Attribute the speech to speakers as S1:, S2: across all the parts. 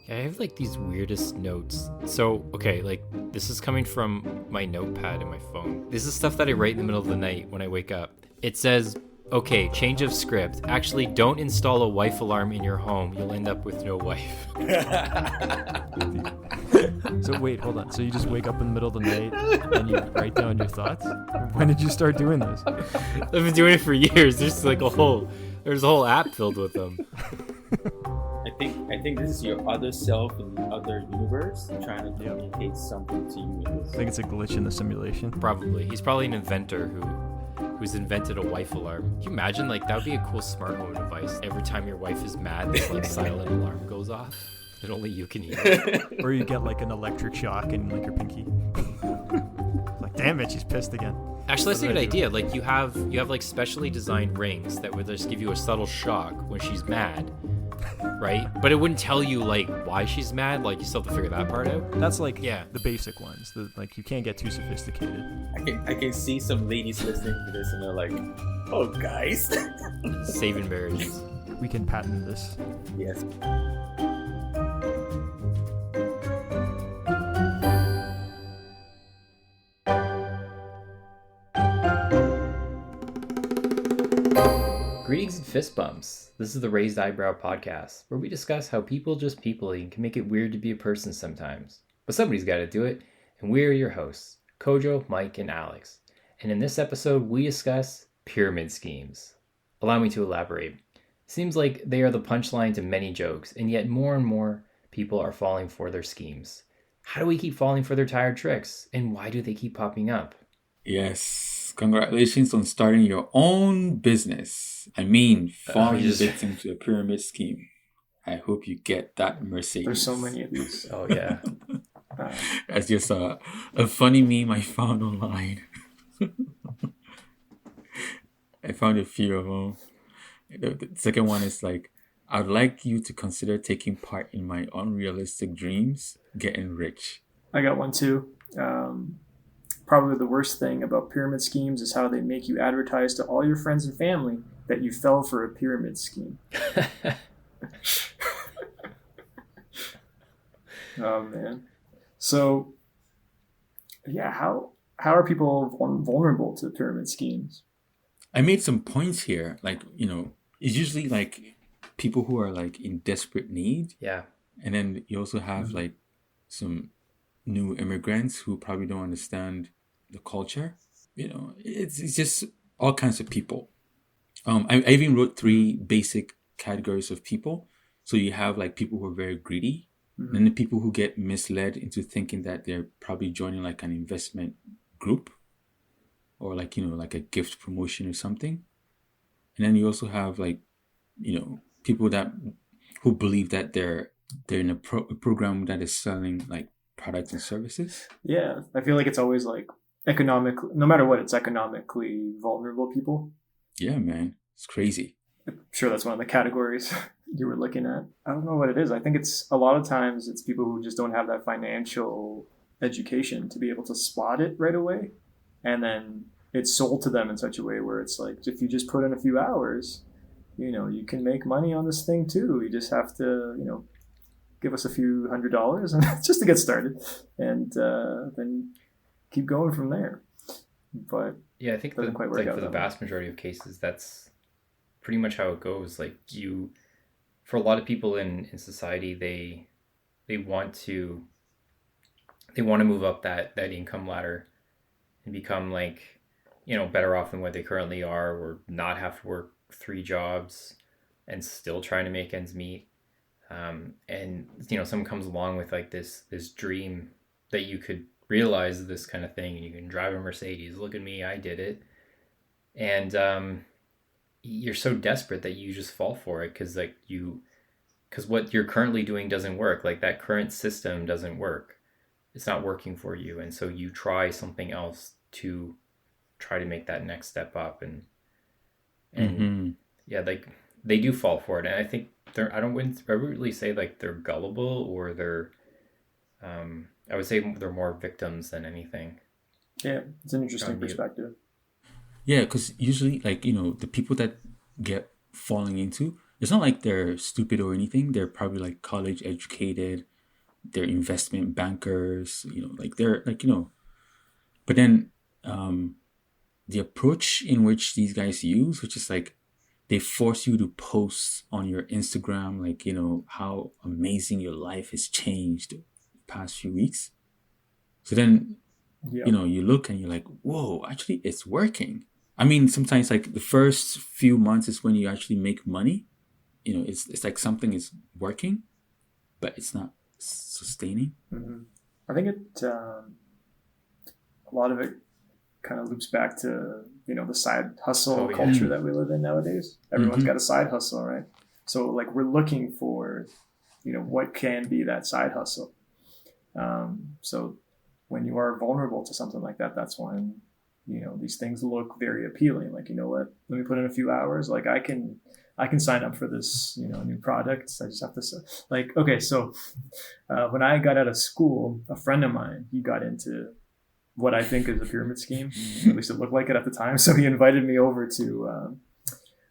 S1: I have like these weirdest notes. So, okay, like this is coming from my notepad in my phone. This is stuff that I write in the middle of the night when I wake up. It says, okay, change of script. Actually, don't install a wife alarm in your home. You'll end up with no wife.
S2: So wait, hold on. So you just wake up in the middle of the night and you write down your thoughts? When did you start doing this?
S1: I've been doing it for years. There's a whole app filled with them.
S3: I think this is your other self in the other universe trying to communicate something to you in this.
S2: I think it's a glitch in the simulation.
S1: Probably. He's probably an inventor who's invented a wife alarm. Can you imagine? Like, that would be a cool smart home device. Every time your wife is mad, this like silent alarm goes off that only you can hear.
S2: Or you get like an electric shock in like your pinky. Like, damn it, she's pissed again.
S1: Actually, that's a good idea. Like, you have like specially designed rings that would just give you a subtle shock when she's mad, right? But it wouldn't tell you like why she's mad. Like, you still have to figure that part out.
S2: That's like the basic ones. Like, you can't get too sophisticated.
S3: I can see some ladies listening to this and they're like, "Oh, guys,
S1: Saving marriages."
S2: We can patent this.
S3: Yes.
S1: Greetings and fist bumps. This is the Raised Eyebrow Podcast, where we discuss how people just peopling can make it weird to be a person sometimes. But somebody's got to do it, and we're your hosts, Kojo, Mike, and Alex. And in this episode, we discuss pyramid schemes. Allow me to elaborate. Seems like they are the punchline to many jokes, and yet more and more people are falling for their schemes. How do we keep falling for their tired tricks, and why do they keep popping up?
S4: Yes, congratulations on starting your own business. I mean, falling victim to a pyramid scheme. I hope you get that Mercedes.
S3: There's so many of these.
S1: Oh, yeah.
S4: That's just a funny meme I found online. I found a few of them. The second one is like, I'd like you to consider taking part in my unrealistic dreams, getting rich.
S5: I got one too. Probably the worst thing about pyramid schemes is how they make you advertise to all your friends and family that you fell for a pyramid scheme. Oh, man. So, yeah, how are people vulnerable to pyramid schemes?
S4: I made some points here. Like, it's usually like people who are like in desperate need.
S1: Yeah.
S4: And then you also have like some new immigrants who probably don't understand the culture. It's just all kinds of people. I even wrote 3 basic categories of people. So you have like people who are very greedy, and then the people who get misled into thinking that they're probably joining like an investment group or like, like a gift promotion or something. And then you also have like, people who believe that they're in a program that is selling like products and services.
S5: Yeah, I feel like it's always like economically, no matter what, it's economically vulnerable people.
S4: Yeah, man, it's crazy.
S5: I'm sure that's one of the categories you were looking at. I don't know what it is. I think it's a lot of times it's people who just don't have that financial education to be able to spot it right away. And then it's sold to them in such a way where it's like, if you just put in a few hours, you can make money on this thing too. You just have to, give us a few $100s and just to get started, and then keep going from there. But
S1: yeah, I think for the vast majority of cases, that's pretty much how it goes. Like, for a lot of people in society, they want to move up that income ladder and become like, better off than what they currently are, or not have to work 3 jobs and still trying to make ends meet. And someone comes along with like this dream that you could realize this kind of thing, and you can drive a Mercedes. Look at me, I did it. And you're so desperate that you just fall for it because what you're currently doing doesn't work. Like, that current system doesn't work. It's not working for you, and so you try something else to try to make that next step up. And yeah, like, they do fall for it. And I think I wouldn't really say like they're gullible, or they're I would say they're more victims than anything.
S5: Yeah, it's an interesting perspective.
S4: Yeah, because usually, like, the people that get falling into, it's not like they're stupid or anything. They're probably like college educated. They're investment bankers. Like they're like But then the approach in which these guys use, which is like they force you to post on your Instagram, like how amazing your life has changed the past few weeks. So then you look and you're like, whoa, actually it's working. I mean, sometimes like the first few months is when you actually make money. It's like something is working, but it's not sustaining.
S5: Mm-hmm. I think a lot of it kind of loops back to the side hustle culture that we live in nowadays. Everyone's got a side hustle, right? So like we're looking for what can be that side hustle. So when you are vulnerable to something like that, that's when these things look very appealing. Like, what, let me put in a few hours. Like I can sign up for this new product. I just have to like, okay, so when I got out of school, a friend of mine, he got into what I think is a pyramid scheme. At least it looked like it at the time. So he invited me over to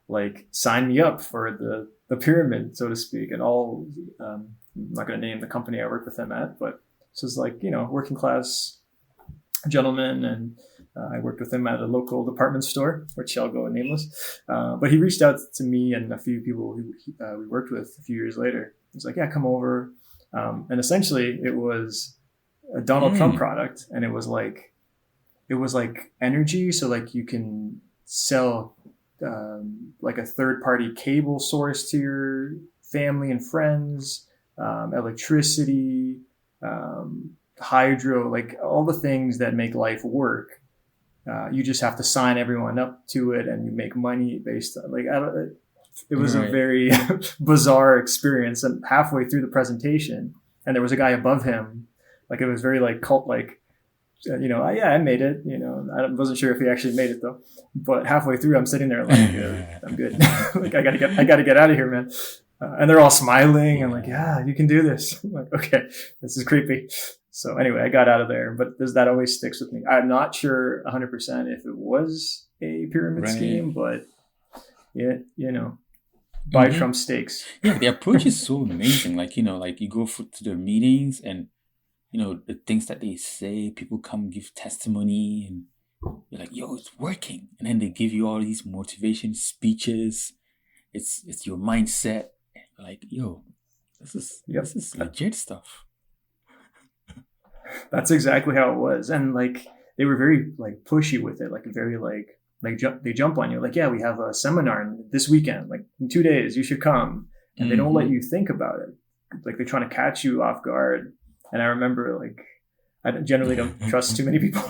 S5: like sign me up for the pyramid, so to speak. And all, I'm not going to name the company I work with him at, but this is like, working class gentleman. And I worked with him at a local department store, which I'll go nameless. But he reached out to me and a few people who we worked with a few years later. He's like, yeah, come over. And essentially it was a Donald Trump product, and it was like energy. So like you can sell like a third party cable source to your family and friends, electricity, hydro, like all the things that make life work. You just have to sign everyone up to it, and you make money based on like it was a very bizarre experience. And halfway through the presentation, and there was a guy above him. Like it was very like cult, like, I made it, I wasn't sure if he actually made it though, but halfway through I'm sitting there like, I'm good. Like I gotta get out of here, man. And they're all smiling. I'm like, yeah, you can do this. I'm like, okay, this is creepy. So anyway, I got out of there, but that always sticks with me. I'm not sure 100% if it was a pyramid scheme, but buy Trump steaks.
S4: Yeah, the approach is so amazing. Like, like you go to their meetings and the things that they say, people come give testimony and you're like, yo, it's working. And then they give you all these motivation speeches. It's your mindset. And you're like, yo, this is legit stuff.
S5: That's exactly how it was. And like, they were very like pushy with it. Like very they jump on you. Like, yeah, we have a seminar this weekend, like in 2 days, you should come. And they don't let you think about it. Like they're trying to catch you off guard. And I remember, like, I generally don't trust too many people.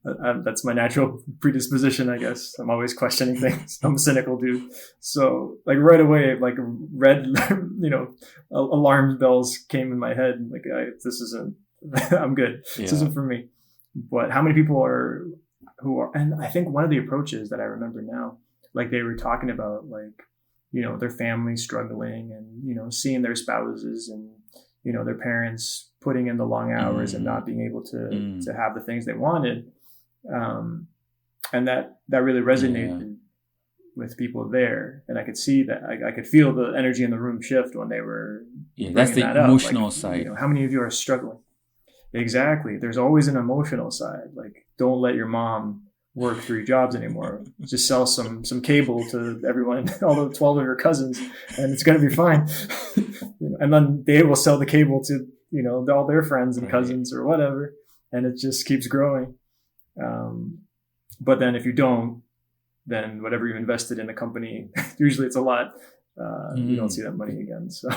S5: That's my natural predisposition, I guess. I'm always questioning things. I'm a cynical dude. So, like, right away, like, red, alarm bells came in my head. Like, this isn't, I'm good. Yeah. This isn't for me. But how many people who are, and I think one of the approaches that I remember now, like, they were talking about, like, their family struggling and, seeing their spouses and, their parents putting in the long hours and not being able to have the things they wanted. And that really resonated with people there. And I could see that I could feel the energy in the room shift when they were,
S4: that's the emotional side.
S5: How many of you are struggling? Exactly. There's always an emotional side. Like, don't let your mom work 3 jobs anymore. Just sell some cable to everyone, all the 12 of your cousins, and it's going to be fine. And then they will sell the cable to, all their friends and cousins or whatever. And it just keeps growing. But then if you don't, then whatever you invested in a company, usually it's a lot. You don't see that money again. So,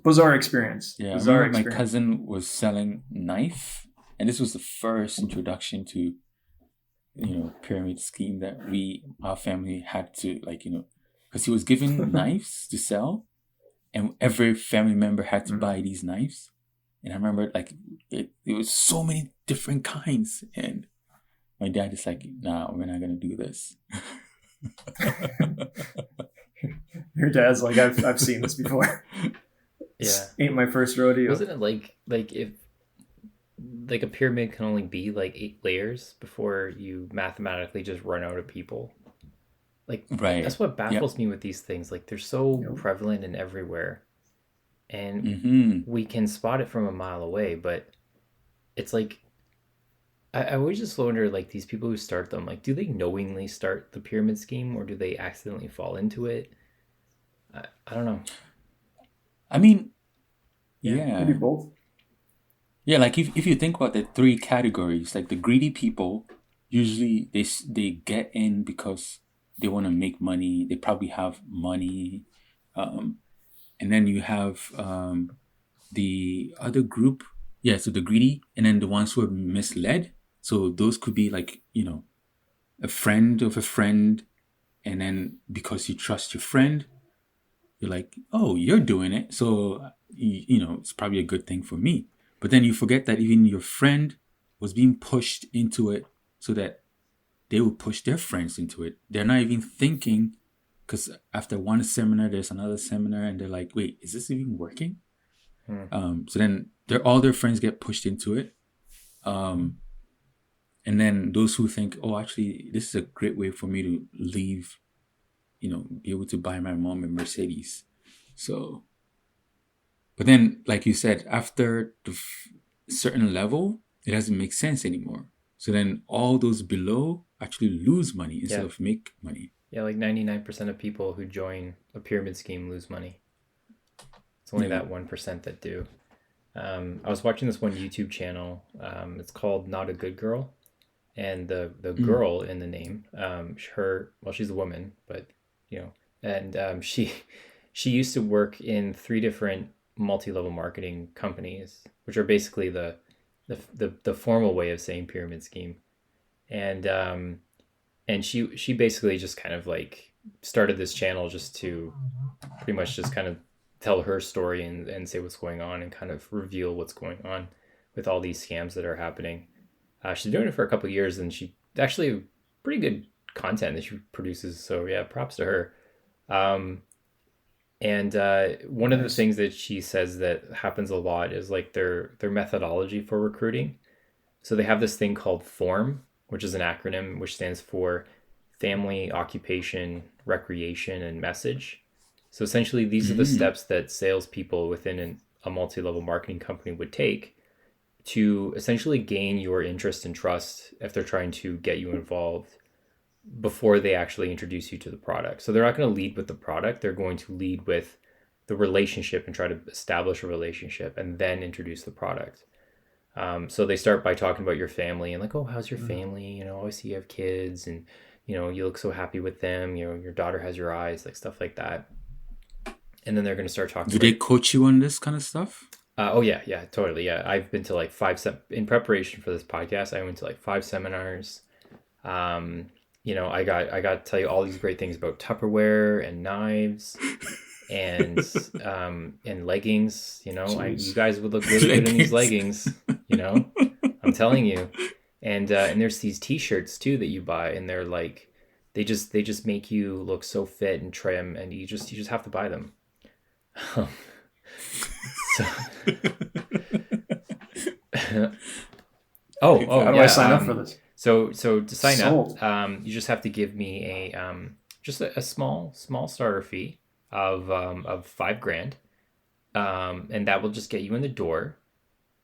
S5: bizarre experience.
S4: Yeah,
S5: bizarre
S4: I remember my cousin was selling knife. And this was the first introduction to, pyramid scheme that our family had to, because he was given knives to sell, and every family member had to buy these knives. And I remember, it was so many different kinds. And my dad is like, nah, we're not going to do this.
S5: Your dad's like, I've seen this before.
S1: Yeah.
S5: Ain't my first rodeo.
S1: Wasn't it like if like a pyramid can only be like 8 layers before you mathematically just run out of people? Like
S4: Right.
S1: that's what
S4: Yeah.
S1: baffles me with these things. Like they're so
S5: Yep.
S1: prevalent and everywhere, and
S4: Mm-hmm.
S1: we can spot it from a mile away. But it's like I always just wonder, like these people who start them, like do they knowingly start the pyramid scheme or do they accidentally fall into it? I don't know.
S4: I mean,
S1: Yeah.
S5: Maybe
S4: yeah.
S5: both.
S4: Yeah, like if you think about the three categories, like the greedy people, usually they get in because they want to make money. They probably have money, um, and then you have the other group. Yeah, so the greedy, and then the ones who are misled. So those could be like a friend of a friend, and then because you trust your friend, you're like, oh, you're doing it, so it's probably a good thing for me. But then you forget that even your friend was being pushed into it so that they will push their friends into it. They're not even thinking, because after one seminar, there's another seminar, and they're like, wait, is this even working? So then all their friends get pushed into it. And then those who think, oh, actually, this is a great way for me to leave, be able to buy my mom a Mercedes. So, but then, like you said, after the certain level, it doesn't make sense anymore. So then all those below actually lose money instead of make money.
S1: Yeah, like 99% of people who join a pyramid scheme lose money. It's only that 1% that do. I was watching this one YouTube channel. It's called Not a Good Girl. And the girl in the name, she's a woman, but, and she used to work in 3 different multi-level marketing companies, which are basically the formal way of saying pyramid scheme. And she basically just kind of like started this channel just to pretty much just kind of tell her story and say what's going on and kind of reveal what's going on with all these scams that are happening. She's been doing it for a couple of years, and she actually pretty good content that she produces. So yeah, props to her. And one of the things that she says that happens a lot is like their methodology for recruiting. So they have this thing called FORM, which is an acronym which stands for Family, Occupation, Recreation, and Message. So essentially, these are the steps that salespeople within a multi-level marketing company would take to essentially gain your interest and trust if they're trying to get you involved before they actually introduce you to the product. So they're not going to lead with the product. They're going to lead with the relationship and try to establish a relationship and then introduce the product. So they start by talking about your family and like, oh, how's your family? I see you have kids and, you look so happy with them. Your daughter has your eyes, like stuff like that. And then they're going to start talking.
S4: Do they coach you on this kind of stuff?
S1: Oh yeah, totally. Yeah, I've been to like 5 in preparation for this podcast. I went to like 5 seminars. I got to tell you all these great things about Tupperware and knives and leggings. You guys would look really good in these leggings. I'm telling you. And there's these T-shirts too that you buy, and they're like, they just make you look so fit and trim, and you just have to buy them. So, how
S5: do I sign up for this?
S1: So to sign
S5: Sold.
S1: up, you just have to give me a small starter fee of $5,000, and that will just get you in the door,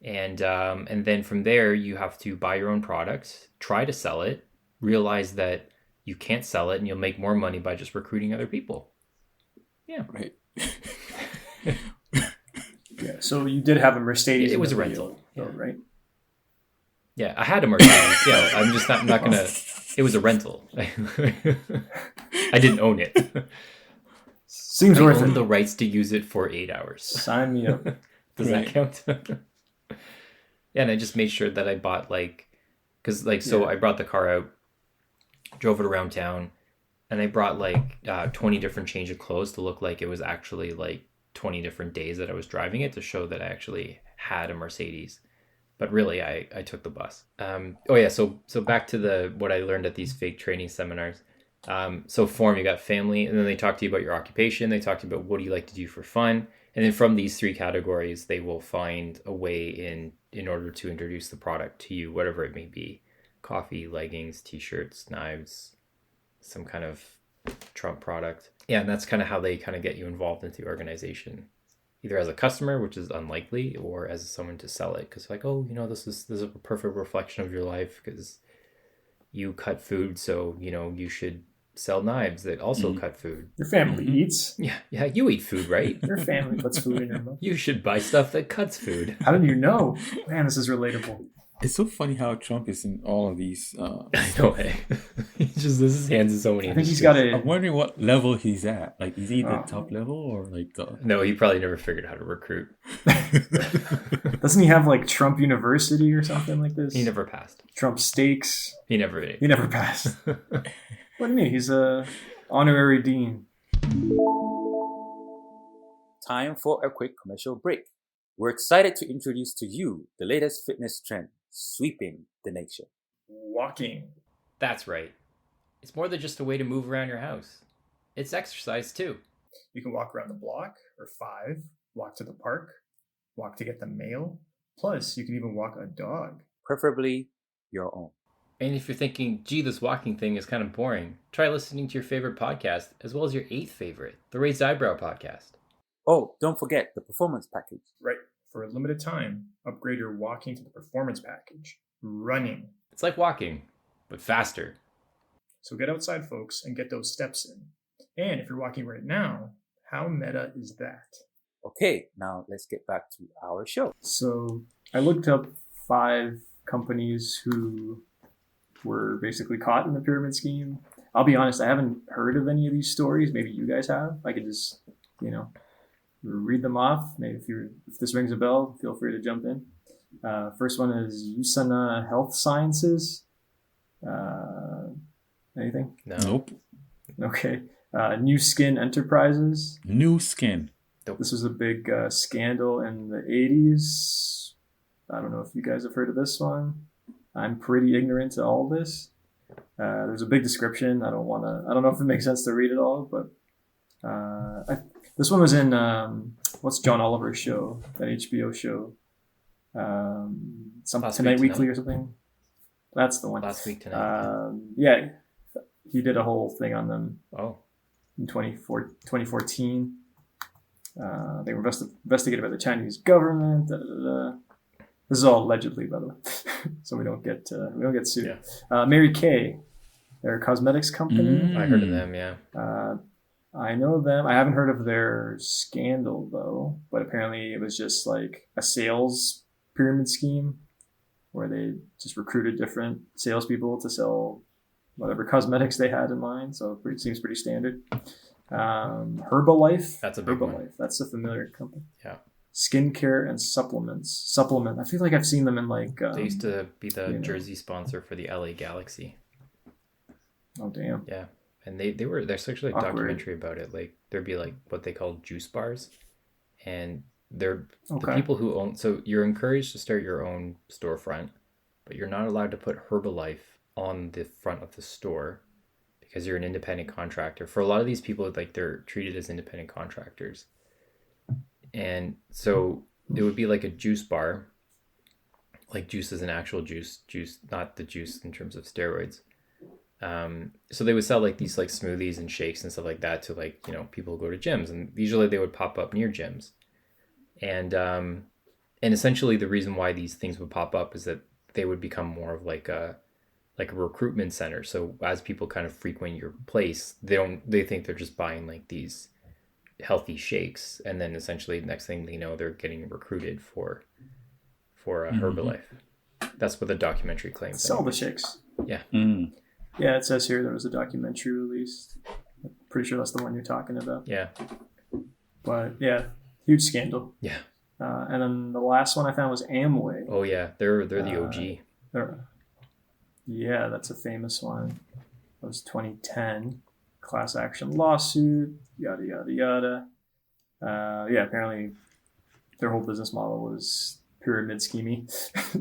S1: and then from there you have to buy your own product, try to sell it, realize that you can't sell it, and you'll make more money by just recruiting other people. Yeah,
S4: right.
S5: Yeah, so you did have a Mercedes.
S1: It was
S5: in
S1: a
S5: the video,
S1: rental,
S5: though, right?
S1: Yeah, I had a Mercedes. Yeah, I'm just not gonna. It was a rental. I didn't own it.
S5: Seems
S1: I
S5: worth
S1: owned
S5: it.
S1: the rights to use it for 8 hours.
S5: Sign me up.
S1: Does that count? Yeah, and I just made sure that I bought I brought the car out, drove it around town, and I brought 20 different change of clothes to look like it was actually 20 different days that I was driving it to show that I actually had a Mercedes. But really, I took the bus. So back to what I learned at these fake training seminars. So FORM, you got family, and then they talk to you about your occupation. They talk to you about what do you like to do for fun. And then from these 3 categories, they will find a way in order to introduce the product to you, whatever it may be. Coffee, leggings, T-shirts, knives, some kind of Trump product. Yeah, and that's kind of how they kind of get you involved into the organization, either as a customer, which is unlikely, or as someone to sell it, because like, oh, this is a perfect reflection of your life because you cut food, so you should sell knives that also cut food.
S5: Your family eats.
S1: Yeah, you eat food, right?
S5: Your family puts food in your mouth.
S1: You should buy stuff that cuts food.
S5: How did you know? Man, this is relatable.
S4: It's so funny how Trump is in all of these.
S1: I know, hey. This is hands in so many.
S5: I think he's got a.
S4: I'm wondering what level he's at. Like, is he the top level or like the?
S1: No, he probably never figured out how to recruit.
S5: Doesn't he have like Trump University or something like this?
S1: He never passed.
S5: Trump Steaks.
S1: He never
S5: passed. What do you mean? He's a honorary dean.
S3: Time for a quick commercial break. We're excited to introduce to you the latest fitness trend sweeping the nation.
S5: Walking.
S1: That's right. It's more than just a way to move around your house. It's exercise too.
S5: You can walk around the block or 5, walk to the park, walk to get the mail. Plus, you can even walk a dog.
S3: Preferably your own.
S1: And if you're thinking, gee, this walking thing is kind of boring, try listening to your favorite podcast, as well as your 8th favorite, the Raised Eyebrow podcast.
S3: Oh, don't forget the performance package.
S5: Right. For a limited time, upgrade your walking to the performance package. Running.
S1: It's like walking, but faster.
S5: So get outside, folks, and get those steps in. And if you're walking right now, how meta is that?
S3: Okay, now let's get back to our show.
S5: So I looked up 5 companies who were basically caught in the pyramid scheme. I'll be honest, I haven't heard of any of these stories. Maybe you guys have. I could just, read them off. Maybe if this rings a bell, feel free to jump in. First one is Usana Health Sciences. Anything?
S1: No.
S4: Nope.
S5: Okay. New Skin Enterprises.
S4: New Skin.
S1: Nope.
S5: This was a big scandal in the 80s. I don't know if you guys have heard of this one. I'm pretty ignorant to all this. There's a big description. I don't know if it makes sense to read it all, but this one was in what's John Oliver's show, that HBO show, Tonight Weekly or something. That's the one.
S1: Last Week Tonight.
S5: Yeah, he did a whole thing on them.
S1: Oh.
S5: In 2014. They were investigated by the Chinese government. This is all allegedly, by the way, so we don't get sued.
S1: Yeah.
S5: Mary Kay, they're a cosmetics company.
S1: I heard of them, yeah.
S5: I know them. I haven't heard of their scandal though, but apparently it was just like a sales pyramid scheme where they just recruited different salespeople to sell whatever cosmetics they had in mind. So it seems pretty standard. Herbalife.
S1: That's a big one.
S5: Herbalife. That's a familiar company.
S1: Yeah.
S5: Skincare and supplements. I feel like I've seen them in like.
S1: They used to be the jersey sponsor for the LA Galaxy.
S5: Oh damn.
S1: Yeah, and there's actually a documentary about it. Like there'd be like what they call juice bars, and they're the people who own. So you're encouraged to start your own storefront, but you're not allowed to put Herbalife on the front of the store because you're an independent contractor. For a lot of these people, like they're treated as independent contractors. And so it would be like a juice bar, like juice is an actual juice, not the juice in terms of steroids. So they would sell like these like smoothies and shakes and stuff like that to like, people who go to gyms, and usually they would pop up near gyms. And essentially the reason why these things would pop up is that they would become more of like a recruitment center. So as people kind of frequent your place, they think they're just buying like these healthy shakes, and then essentially next thing they know they're getting recruited for Herbalife. That's what the documentary claims.
S5: Sell the shakes.
S1: Yeah.
S5: Yeah, it says here there was a documentary released. I'm pretty sure that's the one you're talking about.
S1: Yeah.
S5: But yeah, huge scandal.
S1: Yeah.
S5: And then the last one I found was Amway.
S1: Oh yeah, they're the OG.
S5: Yeah, that's a famous one. That was 2010. Class action lawsuit, yada, yada, yada. Yeah, apparently their whole business model was pyramid scheming.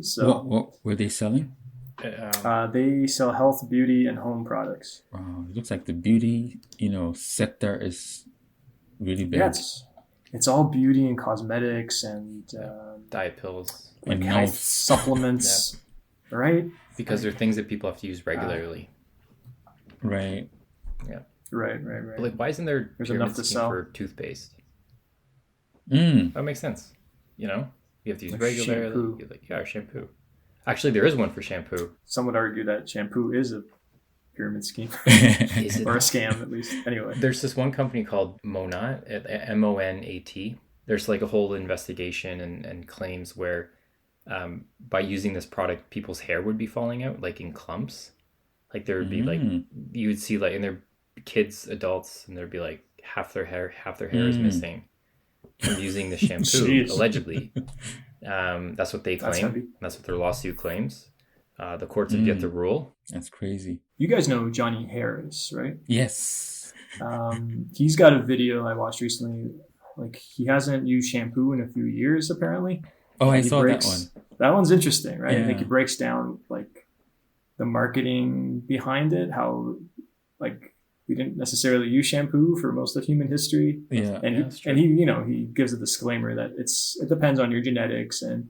S5: So
S4: what were they selling?
S5: They sell health, beauty, and home products.
S4: It looks like the beauty, sector is really big.
S5: Yeah, it's all beauty and cosmetics and
S1: diet pills
S5: and health supplements, right?
S1: Because they're things that people have to use regularly.
S4: Right.
S1: Yeah.
S5: Right.
S1: But like, why isn't there
S5: There's
S1: pyramid
S5: enough to
S1: scheme
S5: sell.
S1: for toothpaste?
S4: Mm.
S1: That makes sense. You know, you have to use
S5: Like
S1: regular,
S5: shampoo.
S1: or shampoo. Actually, there is one for shampoo.
S5: Some would argue that shampoo is a pyramid scheme.
S1: Is it?
S5: Or a scam, at least. Anyway.
S1: There's this one company called Monat, Monat. There's like a whole investigation and claims where by using this product, people's hair would be falling out like in clumps. Like there would be like, you would see like, and they're kids, adults, and there'd be like half their hair is missing from using the shampoo,
S5: Jeez.
S1: allegedly. That's what they
S5: That's
S1: claim.
S5: heavy.
S1: That's what their lawsuit claims. The courts have yet to rule.
S4: That's crazy.
S5: You guys know Johnny Harris, right?
S4: Yes.
S5: He's got a video I watched recently. Like, he hasn't used shampoo in a few years, apparently.
S4: Oh, I
S5: He
S4: saw
S5: breaks-
S4: that one.
S5: That one's interesting, right? I think he
S4: Yeah.
S5: breaks down like the marketing behind it, how like we didn't necessarily use shampoo for most of human history.
S4: Yeah.
S5: And
S1: Yeah, that's true.
S5: he gives a disclaimer that it depends on your genetics and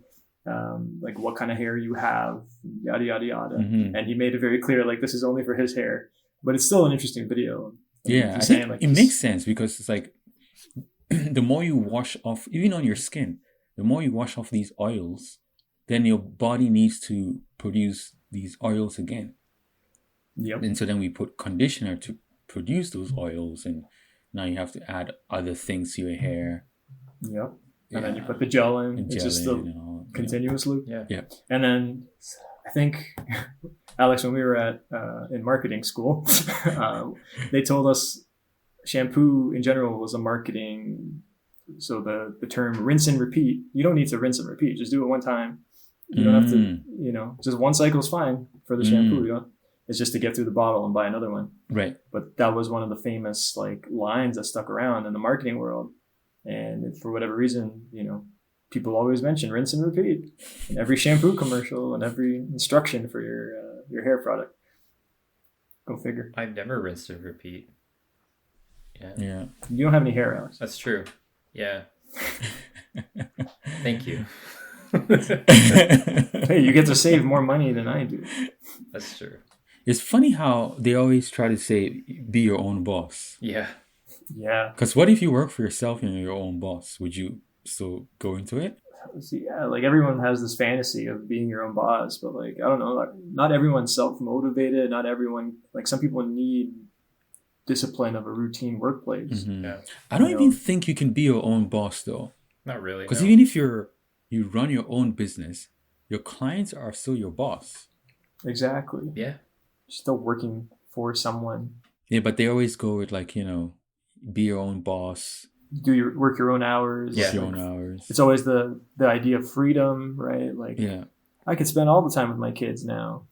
S5: like what kind of hair you have, yada yada yada.
S4: Mhm.
S5: And he made it very clear like this is only for his hair, but it's still an interesting video.
S4: Yeah, I
S5: He's
S4: think
S5: saying, like,
S4: it makes sense because it's like the more you wash off, even on your skin, the more you wash off these oils, then your body needs to produce these oils again.
S5: Yep.
S4: And so then we put conditioner to produce those oils, and now you have to add other things to your hair.
S5: Yep. And then you
S4: Yeah.
S5: put the gel in.
S4: And
S5: It's just
S4: gelling
S5: the
S4: and all.
S5: continuous loop.
S1: Yeah.
S4: Yeah.
S5: And then I think, Alex, when we were in marketing school, they told us shampoo in general was a marketing. So the term rinse and repeat, you don't need to rinse and repeat. Just do it one time. You don't have to, just one cycle is fine for the shampoo. You don't, it's just to get through the bottle and buy another one.
S4: Right.
S5: But that was one of the famous like lines that stuck around in the marketing world. And for whatever reason, people always mention rinse and repeat in every shampoo commercial and every instruction for your hair product. Go figure.
S1: I've never rinsed and repeat. Yeah.
S4: Yeah.
S5: You don't have any hair, Alex.
S1: That's true. Yeah. Thank you.
S5: Hey, you get to save more money than I do.
S1: That's true.
S4: It's funny how they always try to say, be your own boss.
S1: Yeah.
S5: Yeah.
S4: Because what if you work for yourself and you're your own boss? Would you still go into it?
S5: See, yeah, like everyone has this fantasy of being your own boss, but like, I don't know, like, not everyone's self-motivated. Not everyone, like some people need discipline of a routine workplace.
S4: Mhm.
S1: Yeah.
S4: I don't
S5: You
S4: even
S5: know.
S4: think you can be your own boss though.
S1: Not really.
S4: Because
S1: no.
S4: even if you run your own business, your clients are still your boss.
S5: Exactly.
S1: Yeah.
S5: Still working for someone.
S4: Yeah, but they always go with like, be your own boss,
S5: Work your own hours.
S1: Yeah.
S4: your
S5: Like,
S4: own hours.
S5: it's always the idea of freedom, right? Like
S4: Yeah,
S5: I could spend all the time with my kids now.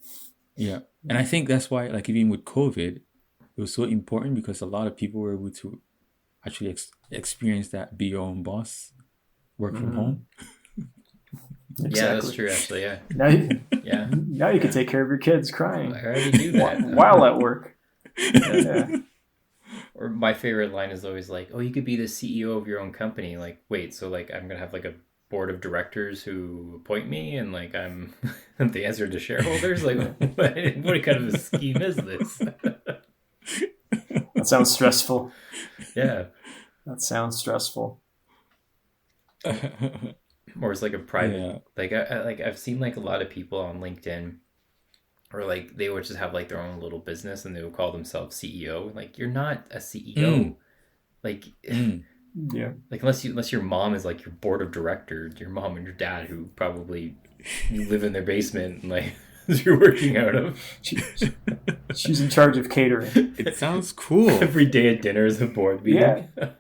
S4: yeah. And I think that's why, like, even with COVID, it was so important because a lot of people were able to actually experience that be your own boss, work from
S5: Mhm.
S4: home.
S1: Yeah, that's true. Actually, yeah.
S5: Now you,
S1: Yeah.
S5: now you can take care of your kids crying
S1: I already do that.
S5: while at work. Yeah.
S1: Or my favorite line is always like, "Oh, you could be the CEO of your own company." Like, wait, so like I'm gonna have like a board of directors who appoint me, and like I'm the answer to shareholders. Like, what kind of a scheme is this?
S5: That sounds stressful.
S1: Yeah.
S5: That sounds stressful.
S1: Or it's like a private,
S4: Yeah.
S1: like I've seen like a lot of people on LinkedIn, or like they would just have like their own little business and they would call themselves CEO. Like, you're not a CEO. Like,
S5: Yeah.
S1: like unless your mom is like your board of directors, your mom and your dad who probably you live in their basement and like you're working out of.
S5: She's in charge of catering.
S4: It sounds cool.
S1: Every day at dinner is a board meeting.
S5: Yeah.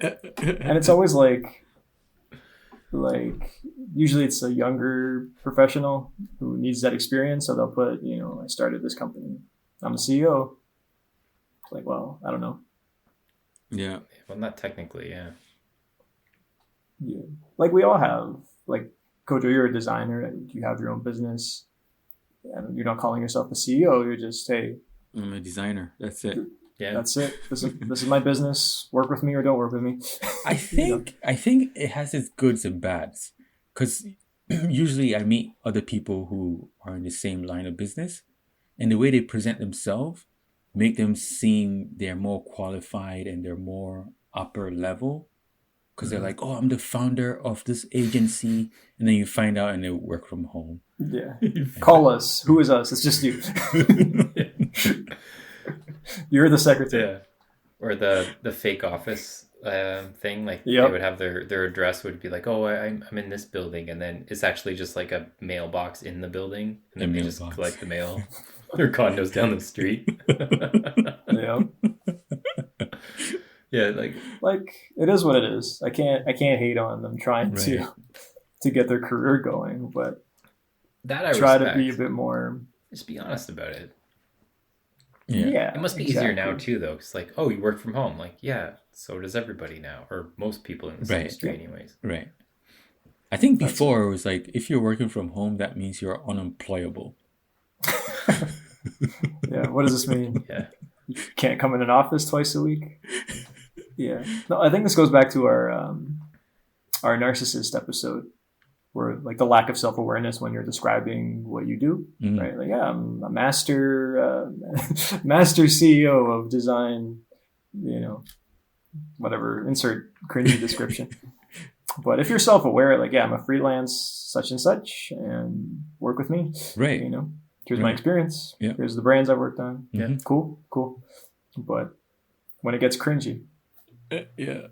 S5: And it's always like usually it's a younger professional who needs that experience, so they'll put, I started this company, I'm the CEO. It's like, well, I don't know.
S4: Yeah.
S1: Well, not technically, yeah.
S5: Yeah. Like we all have, like, Kojo, you're a designer and you have your own business and you're not calling yourself a CEO, you're just, hey,
S4: I'm a designer. That's it.
S1: Yeah.
S5: that's it. This is my business. Work with me or don't work with me.
S4: I think it has its goods and bads, because usually I meet other people who are in the same line of business, and the way they present themselves make them seem they're more qualified and they're more upper level because they're like, oh, I'm the founder of this agency, and then you find out and they work from home.
S5: Yeah. Call us. Who is us? It's just you. You're the secretary.
S1: Yeah. Or the fake office thing. Like
S5: Yep.
S1: they would have their address would be like, oh, I'm in this building, and then it's actually just like a mailbox in the building, and then they just collect the mail. Their condos down the street.
S5: Yeah.
S1: Yeah,
S5: Like it is what it is. I can't hate on them trying to get their career going, but
S1: that I
S5: try
S1: respect.
S5: to be a bit more.
S1: Just be honest about it.
S5: Yeah.
S1: It must be easier now too, though. It's like, oh, you work from home. Like, yeah, so does everybody now, or most people in this industry, anyways.
S4: Right. I think before it was like, if you're working from home, that means you're unemployable.
S5: Yeah. What does this mean?
S1: Yeah.
S5: You can't come in an office twice a week. Yeah. No, I think this goes back to our narcissist episode, where like the lack of self-awareness when you're describing what you do, right? Like, yeah, I'm a master CEO of design, whatever, insert cringy description. But if you're self-aware, like, yeah, I'm a freelance such and such, and work with me,
S4: right?
S5: Here's my experience.
S4: Yeah.
S5: Here's the brands I've worked on.
S4: Yeah.
S5: Cool. But when it gets cringy,
S4: yeah.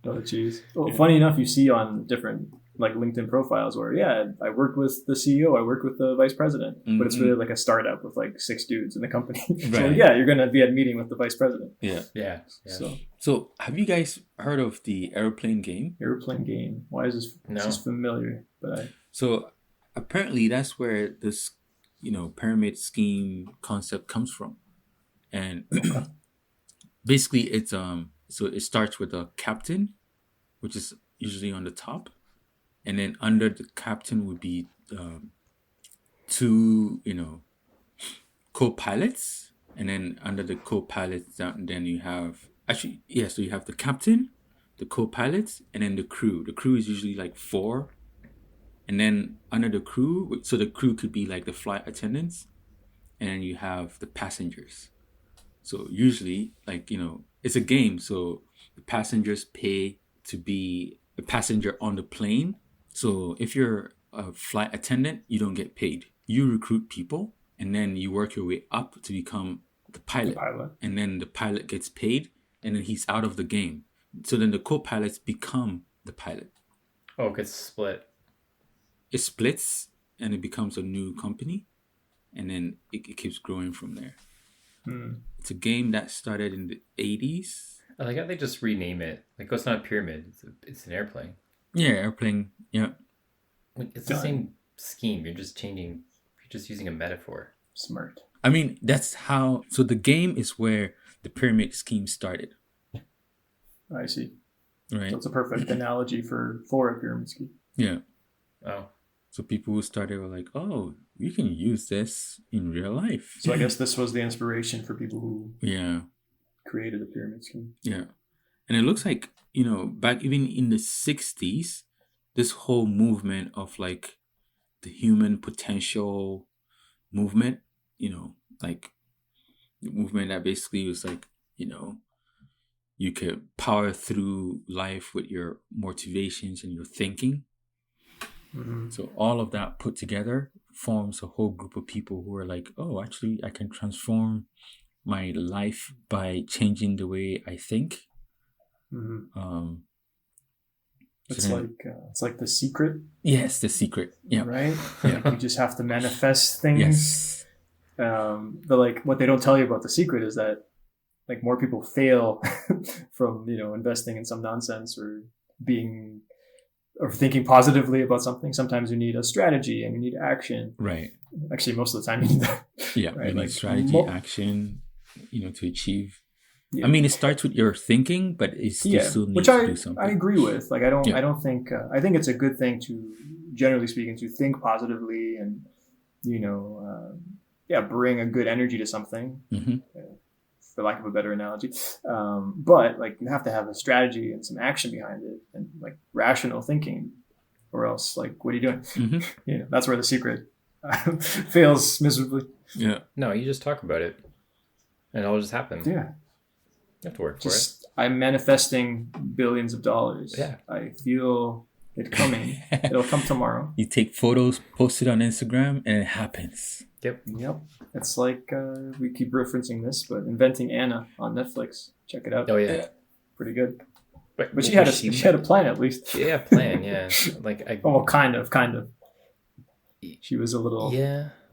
S5: oh jeez. Well, funny enough, you see on different like LinkedIn profiles where, yeah, I worked with the CEO, I worked with the vice president, but it's really like a startup with like 6 dudes in the company. So yeah, you're going to be at a meeting with the vice president.
S1: Yeah.
S4: So have you guys heard of the airplane game?
S5: Airplane game. Why is this?
S1: No.
S5: This is familiar, but
S4: So apparently that's where this, pyramid scheme concept comes from. And basically it's so it starts with a captain, which is usually on the top, and then under the captain would be 2 co-pilots, and then under the co-pilots then you have so you have the captain, the co-pilots, and then the crew. The crew is usually like 4, and then under the crew, so the crew could be like the flight attendants, and then you have the passengers. So usually, like, it's a game, so the passengers pay to be a passenger on the plane. So if you're a flight attendant, you don't get paid. You recruit people, and then you work your way up to become the pilot. And then the pilot gets paid, and then he's out of the game. So then the co-pilots become the pilot.
S1: Oh, it gets split.
S4: It splits, and it becomes a new company, and then it keeps growing from there. It's a game that started in the 80s.
S1: I like how they just rename it. Like, it's not a pyramid. It's an airplane.
S4: Yeah, airplane. Yeah.
S1: Like, it's the same scheme. You're just using a metaphor.
S5: smart.
S4: I mean, that's how. So the game is where the pyramid scheme started.
S5: I see.
S4: Right.
S5: So it's a perfect analogy for a pyramid scheme.
S4: Yeah.
S1: Oh.
S4: So people who started were like, oh, you can use this in real life.
S5: So I guess this was the inspiration for people who
S4: Yeah.
S5: created the pyramid scheme.
S4: Yeah. And it looks like, back even in the 60s, this whole movement of like the human potential movement, like the movement that basically was like, you could power through life with your motivations and your thinking.
S5: Mm-hmm.
S4: So all of that put together forms a whole group of people who are like, oh, actually, I can transform my life by changing the way I think.
S5: Mm-hmm. It's like The Secret.
S4: Yes, The Secret. Yeah.
S5: Right?
S4: Yeah.
S5: Like you just have to manifest things.
S4: Yes.
S5: But like what they don't tell you about The Secret is that like more people fail from, investing in some nonsense or thinking positively about something. Sometimes you need a strategy and you need action.
S4: Right.
S5: Actually, most of the time you need that.
S4: Yeah.
S5: Right?
S4: You need
S5: like
S4: strategy, action, to achieve.
S5: Yeah.
S4: I mean, it starts with your thinking, but it still needs to do something.
S5: I agree with. Like, I don't think, I think it's a good thing to, generally speaking, to think positively and, bring a good energy to something,
S4: Mm-hmm.
S5: for lack of a better analogy. But like, you have to have a strategy and some action behind it and like rational thinking, or else like, what are you doing?
S4: Mm-hmm.
S5: That's where The Secret fails miserably.
S4: Yeah.
S1: No, you just talk about it. and it'll just happen.
S5: Yeah.
S1: You have to work
S5: Just I'm manifesting billions of dollars.
S1: Yeah.
S5: I feel it coming. It'll come tomorrow.
S4: You take photos, post it on Instagram, and it happens.
S1: Yep.
S5: It's like we keep referencing this, but Inventing Anna on Netflix. Check it out.
S1: Oh yeah.
S5: Pretty good.
S1: But
S5: But she had a plan at least.
S1: Yeah, plan. Yeah. Like
S5: Kind of. She was a little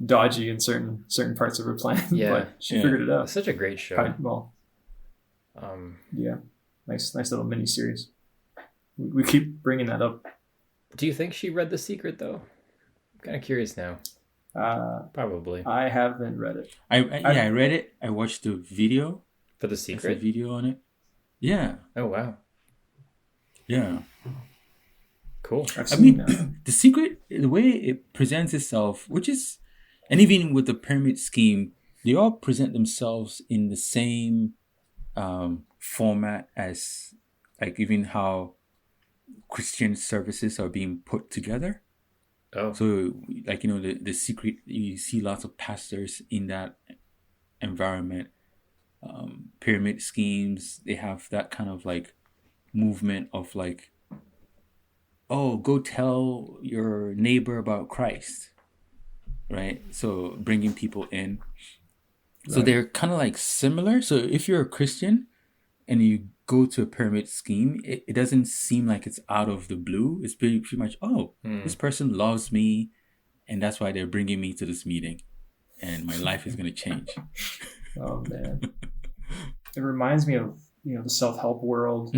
S5: dodgy in certain parts of her plan.
S1: Yeah.
S5: But she figured it out.
S1: It's such a great show.
S5: Yeah. Nice little mini series. We keep bringing that up.
S1: Do you think she read The Secret though? I'm kind of curious now. Probably.
S5: I haven't read it.
S4: I read it. I watched the video.
S1: For The
S4: There's a
S1: Secret?
S4: video on it. Yeah.
S1: Oh wow.
S4: Yeah.
S1: Cool.
S4: I mean, The Secret, the way it presents itself, which is, and even with the pyramid scheme, they all present themselves in the same format as, like, even how Christian services are being put together.
S1: Oh.
S4: So, like, you know, the Secret, you see lots of pastors in that environment. Pyramid schemes, they have that kind of like movement of like, oh, go tell your neighbor about Christ, right? So bringing people in. So they're kind of like similar. So if you're a Christian and you go to a pyramid scheme, it doesn't seem like it's out of the blue. It's pretty much, this person loves me, and that's why they're bringing me to this meeting, and my life is going to change.
S5: Oh man, it reminds me of the self-help world,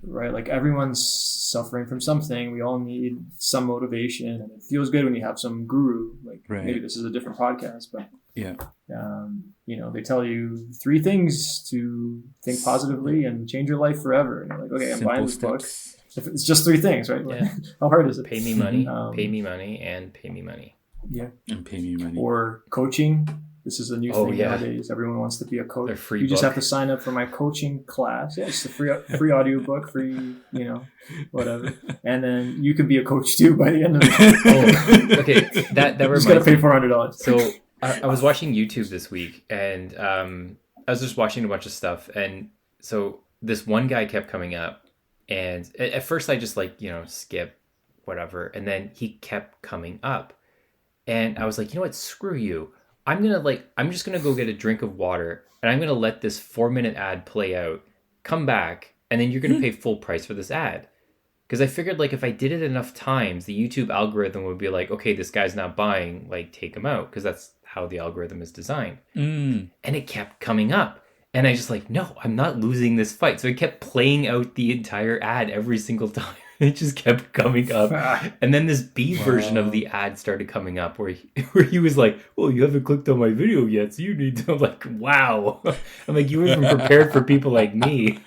S5: right? Like everyone's suffering from something. We all need some motivation, and it feels good when you have some guru. Like maybe this is a different podcast, but they tell you 3 things to think positively and change your life forever. And you're like, okay, I'm buying this book. If it's just 3 things, right?
S1: Yeah.
S5: How hard is it?
S1: Pay me money, pay me money, and pay me money.
S5: Yeah.
S4: And pay me money.
S5: Or coaching. This is a new thing nowadays. Everyone wants to be a coach. You just have to sign up for my coaching class. Yeah, it's a free audio book, free, whatever. And then you can be a coach too by the end of it.
S1: Okay. That reminds
S5: me. You just got to pay $400.
S1: So I was watching YouTube this week, and I was just watching a bunch of stuff. And so this one guy kept coming up, and at first I just skip whatever. And then he kept coming up, and I was like, you know what? Screw you. I'm just going to go get a drink of water, and I'm going to let this 4-minute ad play out, come back, and then you're going to pay full price for this ad. Because I figured, if I did it enough times, the YouTube algorithm would be like, okay, this guy's not buying, take him out. Because that's how the algorithm is designed. And it kept coming up. And I just no, I'm not losing this fight. So I kept playing out the entire ad every single time. It just kept coming up. And then this B version of the ad started coming up where he was like, well, you haven't clicked on my video yet, so you need to. I'm like, wow. I'm like, you were even prepared for people like me.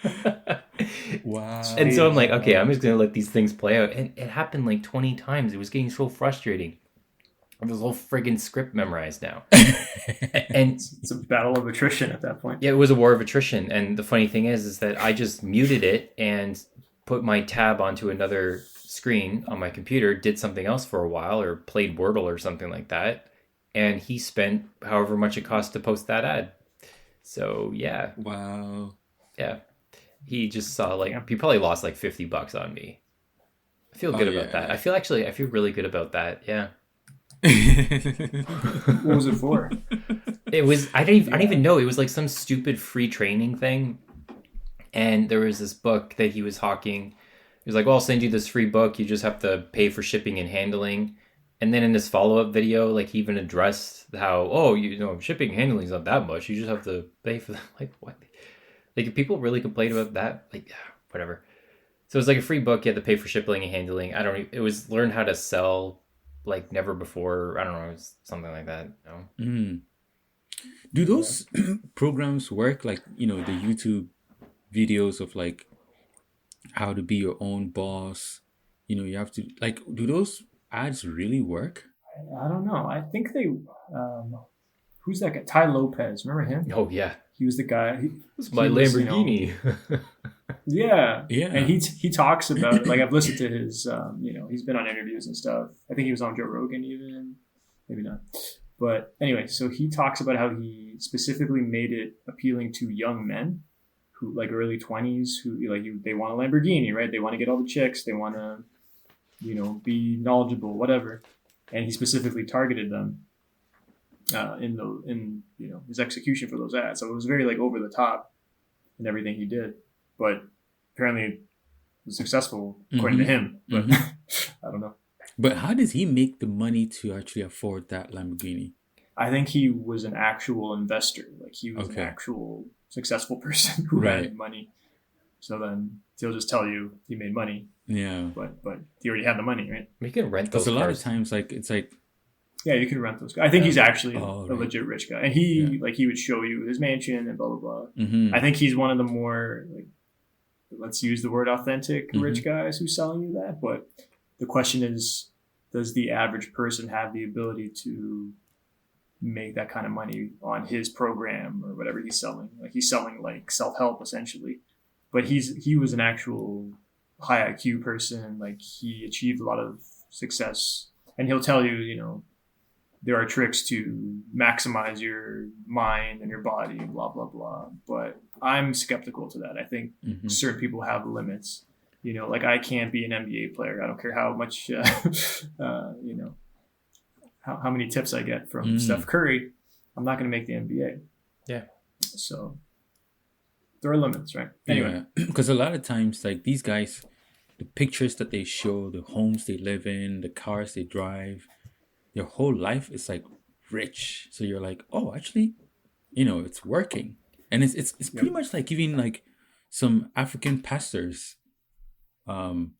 S4: Wow.
S1: And so I'm like, okay, I'm just going to let these things play out. And it happened 20 times. It was getting so frustrating. I have this whole friggin' script memorized now. And
S5: it's a battle of attrition at that point.
S1: Yeah, it was a war of attrition. And the funny thing is that I just muted it and put my tab onto another screen on my computer, did something else for a while, or played Wordle or something like that. And he spent however much it cost to post that ad. So, yeah.
S4: Wow.
S1: Yeah. He just saw, he probably lost $50 on me. I feel good about that. I feel really good about that. Yeah.
S5: What was it for?
S1: It was, I don't even know. It was some stupid free training thing. And there was this book that he was hawking. He was like, well, I'll send you this free book. You just have to pay for shipping and handling. And then in this follow-up video, he even addressed how, shipping and handling is not that much. You just have to pay for that. What? If people really complain about that, whatever. So it was a free book. You had to pay for shipping and handling. It was learn how to sell never before. I don't know. It was something like that.
S4: Do those programs work? The YouTube videos of how to be your own boss, you have to do those ads really work?
S5: I don't know. I think they who's that guy? Tai Lopez, remember him?
S1: Oh yeah,
S5: he was the guy.
S1: It's my Lamborghini.
S5: Yeah and he talks about it. I've listened to his he's been on interviews and stuff. I think he was on Joe Rogan even, maybe not, But anyway, so he talks about how he specifically made it appealing to young men who like early 20s who they want a Lamborghini, right? They want to get all the chicks, they want to be knowledgeable, whatever. And he specifically targeted them in his execution for those ads. So it was very like over the top in everything he did, but apparently it was successful according to him. But I don't know.
S4: But how does he make the money to actually afford that Lamborghini?
S5: I think he was an actual investor. Like he was an actual successful person who had money. So then he'll just tell you he made money.
S4: Yeah.
S5: But he already had the money, right?
S1: You can rent those.
S4: Because a lot of times, like it's like.
S5: Yeah, you can rent those. I think he's actually a legit rich guy, and he would show you his mansion and blah blah blah.
S4: Mm-hmm.
S5: I think he's one of the more like, let's use the word authentic rich guys who's selling you that. But the question is, does the average person have the ability to make that kind of money on his program or whatever he's selling? Like he's selling like self-help essentially, but he was an actual high IQ person. Like he achieved a lot of success, and he'll tell you, there are tricks to maximize your mind and your body, blah, blah, blah. But I'm skeptical to that. I think certain people have limits. Like I can't be an NBA player. I don't care how much, how many tips I get from Steph Curry. I'm not going to make the NBA.
S1: Yeah.
S5: So there are limits, right? Anyway.
S4: Because a lot of times, like these guys, the pictures that they show, the homes they live in, the cars they drive, their whole life is like rich. So you're like, oh, actually, it's working. And it's pretty much like even like some African pastors. I'm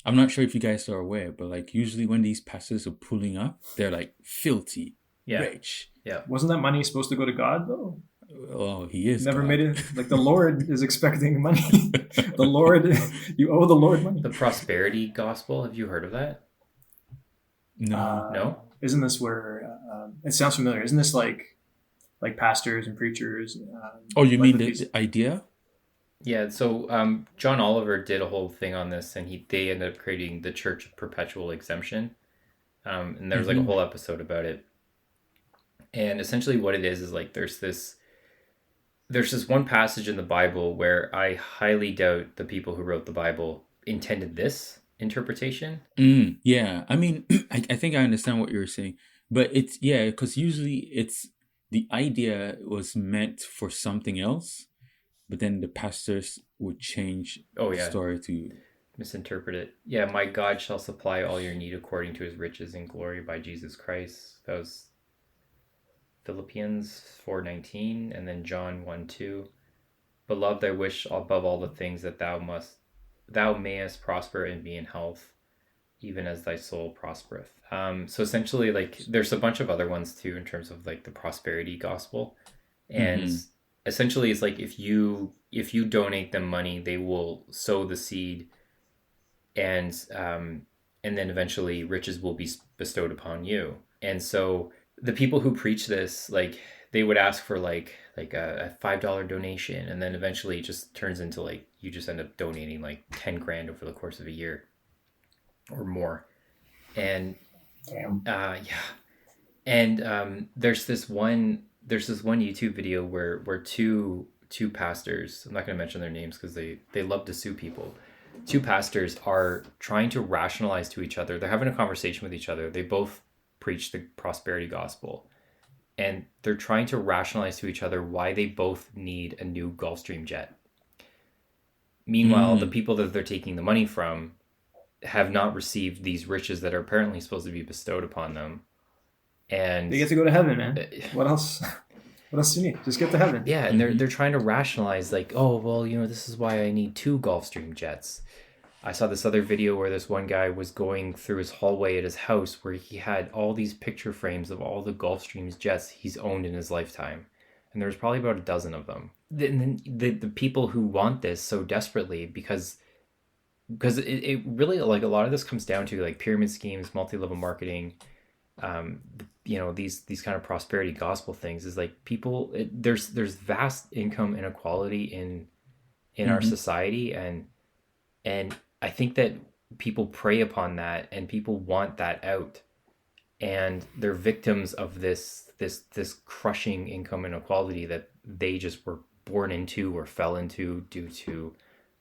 S4: not sure if you guys are aware, but like usually when these pastors are pulling up, they're like filthy rich.
S1: Yeah.
S5: Wasn't that money supposed to go to God though?
S4: Oh, he is.
S5: Never
S4: God.
S5: made it. Like the Lord is expecting money. The Lord, you owe the Lord money.
S1: The prosperity gospel. Have you heard of that?
S4: No.
S1: No.
S5: Isn't this where it sounds familiar? Isn't this like pastors and preachers?
S4: Oh, you mean the idea?
S1: Yeah. So John Oliver did a whole thing on this, and they ended up creating the Church of Perpetual Exemption, and there's like a whole episode about it. And essentially, what it is like there's this one passage in the Bible where I highly doubt the people who wrote the Bible intended this interpretation.
S4: Yeah, I mean, I think I understand what you're saying, but it's because usually it's the idea was meant for something else, but then the pastors would change the story to
S1: misinterpret it. Yeah, my God shall supply all your need according to his riches and glory by Jesus Christ. That was Philippians 4:19, and then John 1:2. Beloved, I wish above all the things that thou mayest prosper and be in health, even as thy soul prospereth. So essentially, like, there's a bunch of other ones too in terms of like the prosperity gospel, and essentially it's like if you donate them money, they will sow the seed, and then eventually riches will be bestowed upon you. And so the people who preach this, like, they would ask for like a $5 donation, and then eventually it just turns into like you just end up donating like 10 grand over the course of a year or more. And there's this one YouTube video where two pastors, I'm not going to mention their names because they love to sue people. Two pastors are trying to rationalize to each other. They're having a conversation with each other. They both preach the prosperity gospel, and they're trying to rationalize to each other why they both need a new Gulfstream jet. Meanwhile, the people that they're taking the money from have not received these riches that are apparently supposed to be bestowed upon them. And
S5: they get to go to heaven, man. What else? What else do you need? Just get to heaven.
S1: Yeah, and they're trying to rationalize like, oh, well, this is why I need 2 Gulfstream jets. I saw this other video where this one guy was going through his hallway at his house where he had all these picture frames of all the Gulfstream jets he's owned in his lifetime. And there's probably about a dozen of them. The people who want this so desperately because it really, like, a lot of this comes down to like pyramid schemes, multi-level marketing, these kind of prosperity gospel things is like people, there's vast income inequality in our society, and I think that people prey upon that and people want that out. and they're victims of this crushing income inequality that they just were born into or fell into due to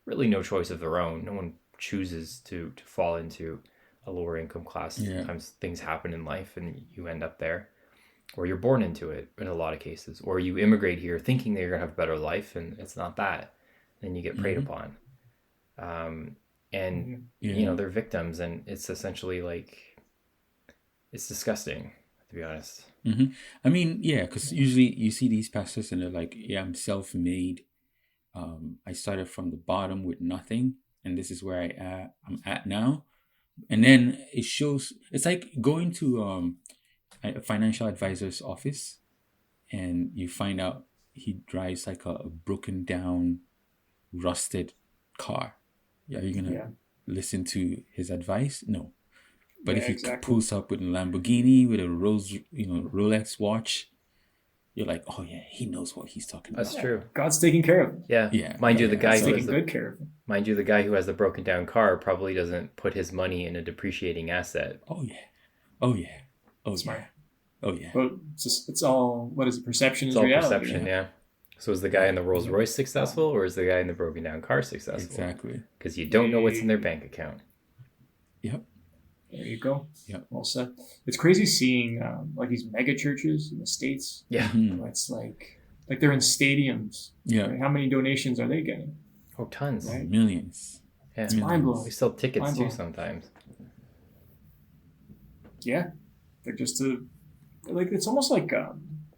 S1: really no choice of their own. No one chooses to fall into a lower income class.
S4: Yeah.
S1: Sometimes things happen in life and you end up there, or you're born into it in a lot of cases, or you immigrate here thinking that you're gonna have a better life and it's not that, and you get preyed upon. And they're victims, and it's essentially like, it's disgusting, to be honest.
S4: Mm-hmm. I mean, yeah, because usually you see these pastors and they're like, yeah, I'm self-made. I started from the bottom with nothing, and this is where I'm at now. And then it shows, it's like going to a financial advisor's office, and you find out he drives like a broken down, rusted car. Are you going to listen to his advice? No. But if he pulls up with a Lamborghini, with a Rolex watch, you're like, oh yeah, he knows what he's talking about.
S1: That's true.
S5: God's taking care of him.
S1: Yeah. Mind you, the guy who has
S5: good care of him.
S1: Mind you, the guy who has the broken down car probably doesn't put his money in a depreciating asset.
S4: Oh yeah.
S5: Smart.
S4: Oh yeah.
S5: But it's all, what is it? Perception
S1: It's
S5: is
S1: all
S5: reality.
S1: perception, yeah. So is the guy in the Rolls Royce successful, or is the guy in the broken down car successful?
S4: Exactly.
S1: Because you don't know what's in their bank account.
S4: Yep.
S5: There you go.
S4: Yep.
S5: Well said. It's crazy seeing like these mega churches in the States.
S1: Yeah.
S4: Mm-hmm.
S5: It's like they're in stadiums.
S4: Yeah.
S5: Right? How many donations are they getting?
S1: Oh, tons.
S5: Right.
S4: Millions.
S1: Yeah.
S5: It's mind blowing.
S1: We sell tickets too
S5: Mind-blowing.
S1: sometimes.
S5: Yeah. They're just like, it's almost like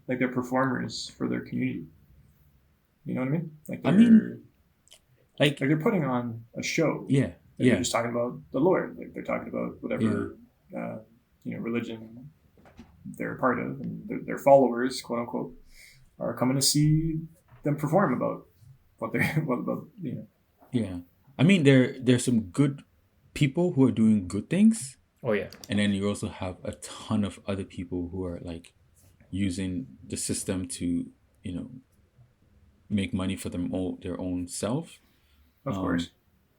S5: they're performers for their community. You know what I mean? Like they're putting on a show.
S4: Yeah.
S5: They're just talking about the Lord. Like they're talking about whatever religion they're a part of, and their followers, quote unquote, are coming to see them perform about what they're
S4: Yeah. I mean, there's some good people who are doing good things.
S1: Oh yeah.
S4: And then you also have a ton of other people who are like using the system to, make money for their own self.
S5: Of course.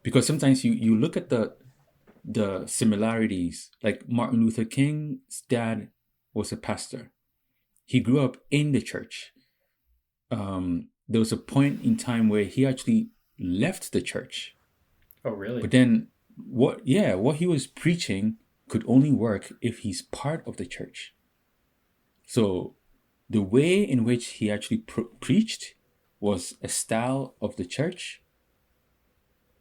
S4: Because sometimes you look at the similarities. Like Martin Luther King's dad was a pastor. He grew up in the church. There was a point in time where he actually left the church.
S1: Oh really?
S4: But then what he was preaching could only work if he's part of the church. So the way in which he actually preached was a style of the church,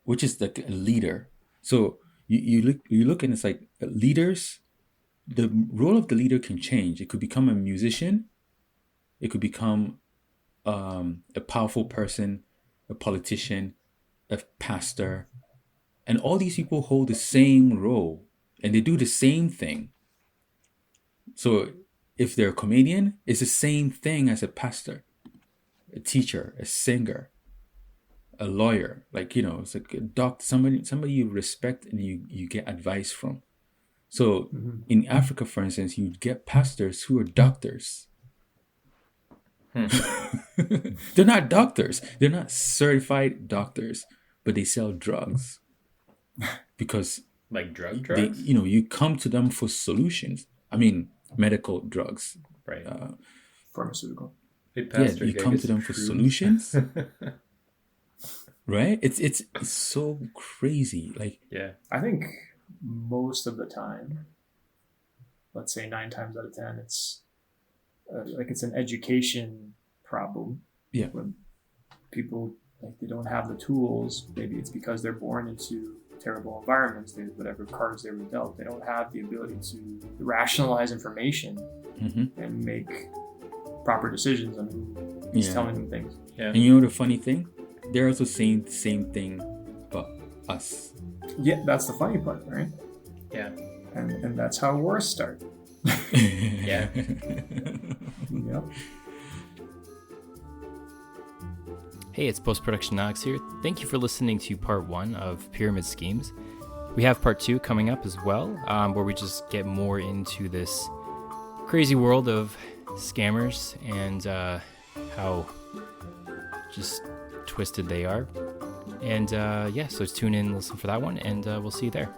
S4: which is like a leader. So you look and it's like leaders, the role of the leader can change. It could become a musician. It could become a powerful person, a politician, a pastor. And all these people hold the same role and they do the same thing. So if they're a comedian, it's the same thing as a pastor, a teacher, a singer, a lawyer. Like, it's like a doctor, somebody you respect and you get advice from. So in Africa, for instance, you'd get pastors who are doctors. They're not doctors. They're not certified doctors, but they sell drugs. Because
S1: like drugs?
S4: You come to them for solutions. I mean, medical drugs.
S1: Right.
S5: Pharmaceutical.
S4: You come to them for solutions. Right? It's so crazy. Like,
S1: yeah.
S5: I think most of the time, let's say 9 times out of 10, it's it's an education problem.
S4: Yeah.
S5: When people they don't have the tools, maybe it's because they're born into terrible environments, whatever cards they were dealt, they don't have the ability to rationalize information and make proper decisions on who is telling them things.
S1: Yeah.
S4: And the funny thing? They're also saying the same thing about us.
S5: Yeah, that's the funny part, right?
S1: Yeah.
S5: And that's how wars start.
S1: Yeah.
S5: Yep.
S2: Hey, it's Post-Production Alex here. Thank you for listening to part 1 of Pyramid Schemes. We have part 2 coming up as well, where we just get more into this crazy world of scammers and how just twisted they are. And so tune in and listen for that one, and we'll see you there.